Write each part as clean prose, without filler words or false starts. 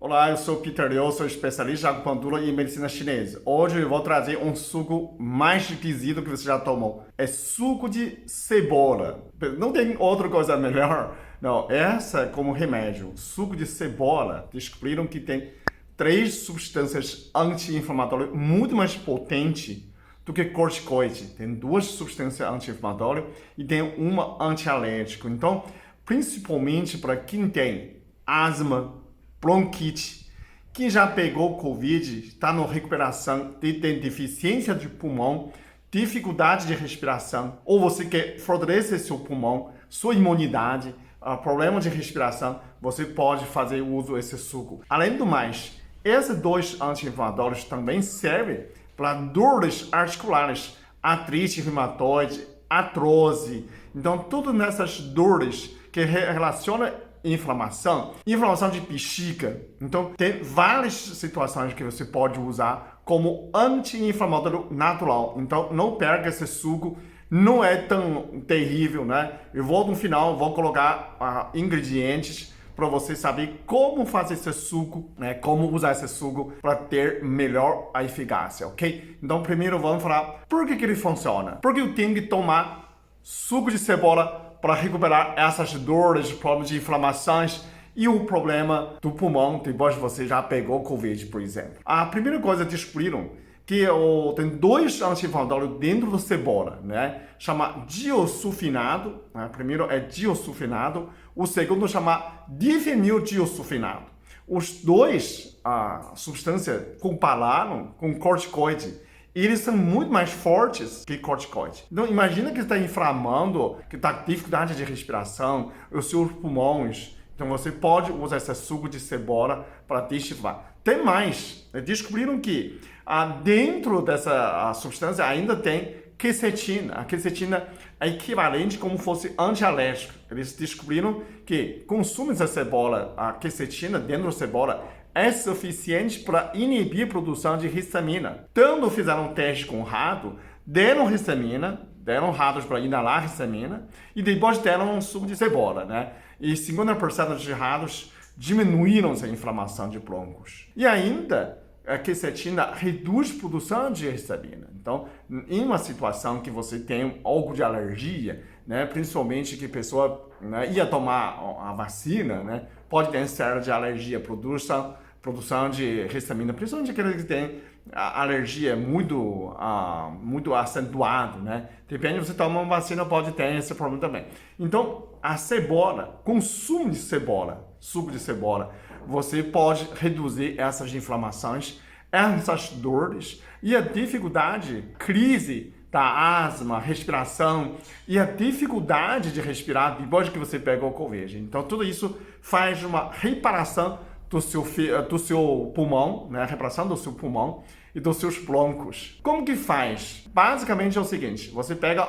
Olá, eu sou Peter Liu, sou especialista em acupuntura e medicina chinesa. Hoje eu vou trazer um suco mais esquisito que você já tomou. É suco de cebola. Não tem outra coisa melhor. Não, essa é como remédio. Suco de cebola. Descobriram que tem 3 substâncias anti-inflamatórias muito mais potentes do que corticoide. Tem 2 substâncias anti-inflamatórias e tem uma anti-alérgica. Então, principalmente para quem tem asma, bronquite, quem já pegou Covid, está na recuperação, tem deficiência de pulmão, dificuldade de respiração, ou você quer fortalecer seu pulmão, sua imunidade, problema de respiração, você pode fazer uso desse suco. Além do mais, esses 2 anti-inflamatórios também servem para dores articulares, artrite reumatoide, artrose. Então, tudo nessas dores que relacionam inflamação de bexiga. Então, tem várias situações que você pode usar como anti-inflamatório natural. Então, não perca esse suco, não é tão terrível, né? Eu vou no final, vou colocar ingredientes para você saber como fazer esse suco, né? Como usar esse suco para ter melhor a eficácia, ok? Então, primeiro vamos falar por que ele funciona. Porque eu tenho que tomar suco de cebola para recuperar essas dores, problemas de inflamações e o problema do pulmão depois que você já pegou Covid, por exemplo. A primeira coisa descobriram que tem 2 anti-inflamatórios dentro da cebola, né? Chama disulfinado, né? Primeiro é disulfinado, o segundo chama difenildiosulfinado. Os 2 substâncias compararam com corticoide. Eles são muito mais fortes que corticoide. Então, imagina que está inflamando, que está com dificuldade de respiração, os seus pulmões. Então, você pode usar esse suco de cebola para desinflamar. Tem mais. Descobriram que dentro dessa substância ainda tem quercetina. A quercetina é equivalente como fosse antialérgico. Eles descobriram que consumo dessa cebola, a quercetina dentro da cebola, é suficiente para inibir a produção de histamina. Tanto fizeram um teste com rato, deram histamina, deram ratos para inalar histamina, e depois deram um suco de cebola, né? E 50% de ratos diminuíram essa inflamação de broncos. E ainda, a quercetina reduz a produção de histamina. Então, em uma situação que você tem algo de alergia, né, principalmente que a pessoa, né, ia tomar a vacina, né, pode ter certa de alergia, produção de histamina, principalmente aqueles que têm a alergia muito acentuada, né? Depende de você tomar uma vacina, pode ter esse problema também. Então, a cebola, consumo de cebola, suco de cebola, você pode reduzir essas inflamações, essas dores e a dificuldade, crise da asma, respiração e a dificuldade de respirar depois que você pegou o Covid. Então, tudo isso faz uma reparação do seu pulmão, né? A reparação do seu pulmão e dos seus broncos. Como que faz? Basicamente é o seguinte, você pega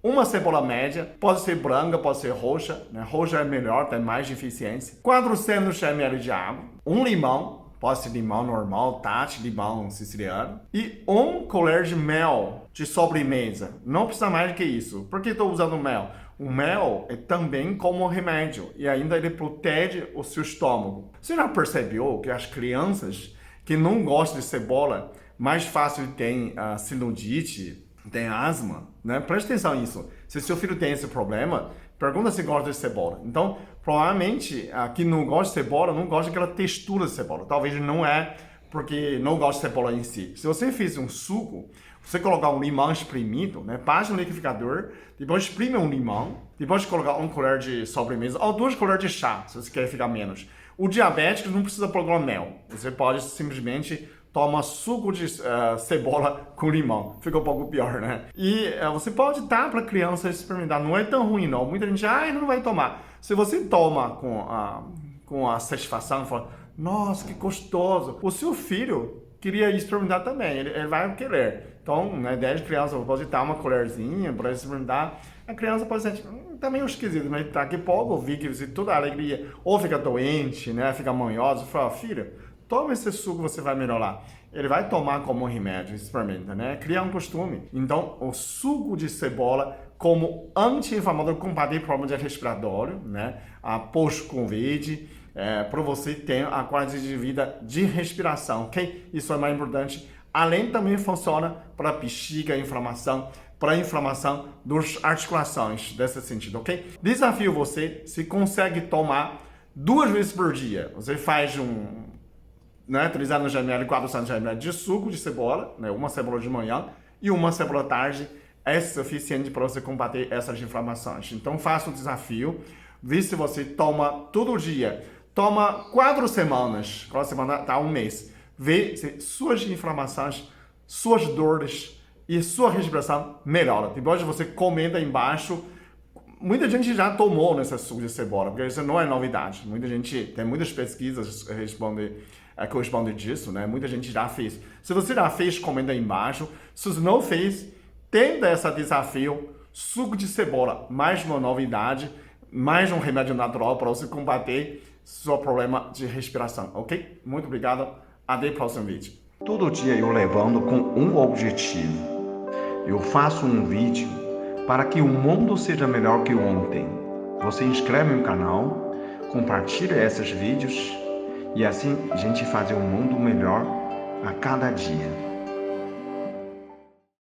uma cebola média, pode ser branca, pode ser roxa, né? Roxa é melhor, tem mais eficiência. 400 ml de água, um limão, pode ser limão normal, Tati, limão siciliano, e 1 colher de mel de sobremesa. Não precisa mais do que isso. Por que estou usando mel? O mel é também como remédio e ainda ele protege o seu estômago. Você já percebeu que as crianças que não gostam de cebola, mais fácil tem sinusite, tem asma, né? Preste atenção nisso. Se seu filho tem esse problema, pergunta se gosta de cebola. Então, provavelmente, quem não gosta de cebola, não gosta daquela textura de cebola. Talvez não é porque não gosta de cebola em si. Se você fez um suco, você colocar um limão espremido, né? Baixa no liquidificador, depois espreme um limão, depois colocar 1 colher de sobremesa ou 2 colheres de chá, se você quer ficar menos. O diabético não precisa colocar mel. Você pode simplesmente tomar suco de cebola com limão. Fica um pouco pior, né? E você pode dar para a criança experimentar. Não é tão ruim, não. Muita gente, não vai tomar. Se você toma com a satisfação, fala, nossa, que gostoso. O seu filho queria experimentar também, ele vai querer. Então, né, 10 crianças, pode dar uma colherzinha para experimentar. A criança pode ser, tá meio esquisito, mas daqui a pouco eu vi que você toda a alegria, ou fica doente, né, fica manhosa, fala, filha, toma esse suco, você vai melhorar. Ele vai tomar como um remédio, experimenta, né, criar um costume. Então, o suco de cebola como anti-inflamatório, combater problemas de respiratório, né, pós-Covid, para você ter a qualidade de vida de respiração, ok? Isso é mais importante. Além também funciona para bexiga, inflamação, para inflamação das articulações, desse sentido, ok? Desafio você, se consegue tomar 2 vezes por dia. Você faz 300 ml, 400 ml de suco de cebola, né? Uma cebola de manhã e uma cebola à tarde, é suficiente para você combater essas inflamações. Então faça o desafio, vê se você toma todo dia, toma 4 semanas, cada semana dá 1 mês, vê se suas inflamações, suas dores e sua respiração melhora. Depois você comenta embaixo. Muita gente já tomou nesse suco de cebola, porque isso não é novidade. Tem muitas pesquisas que correspondem disso, né? Muita gente já fez. Se você já fez, comenta aí embaixo. Se você não fez, tenta esse desafio. Suco de cebola, mais uma novidade, mais um remédio natural para você combater seu problema de respiração, ok? Muito obrigado. Até o próximo vídeo. Todo dia eu levando com um objetivo. Eu faço um vídeo para que o mundo seja melhor que ontem. Você inscreve no canal, compartilha esses vídeos e assim a gente faz um mundo melhor a cada dia.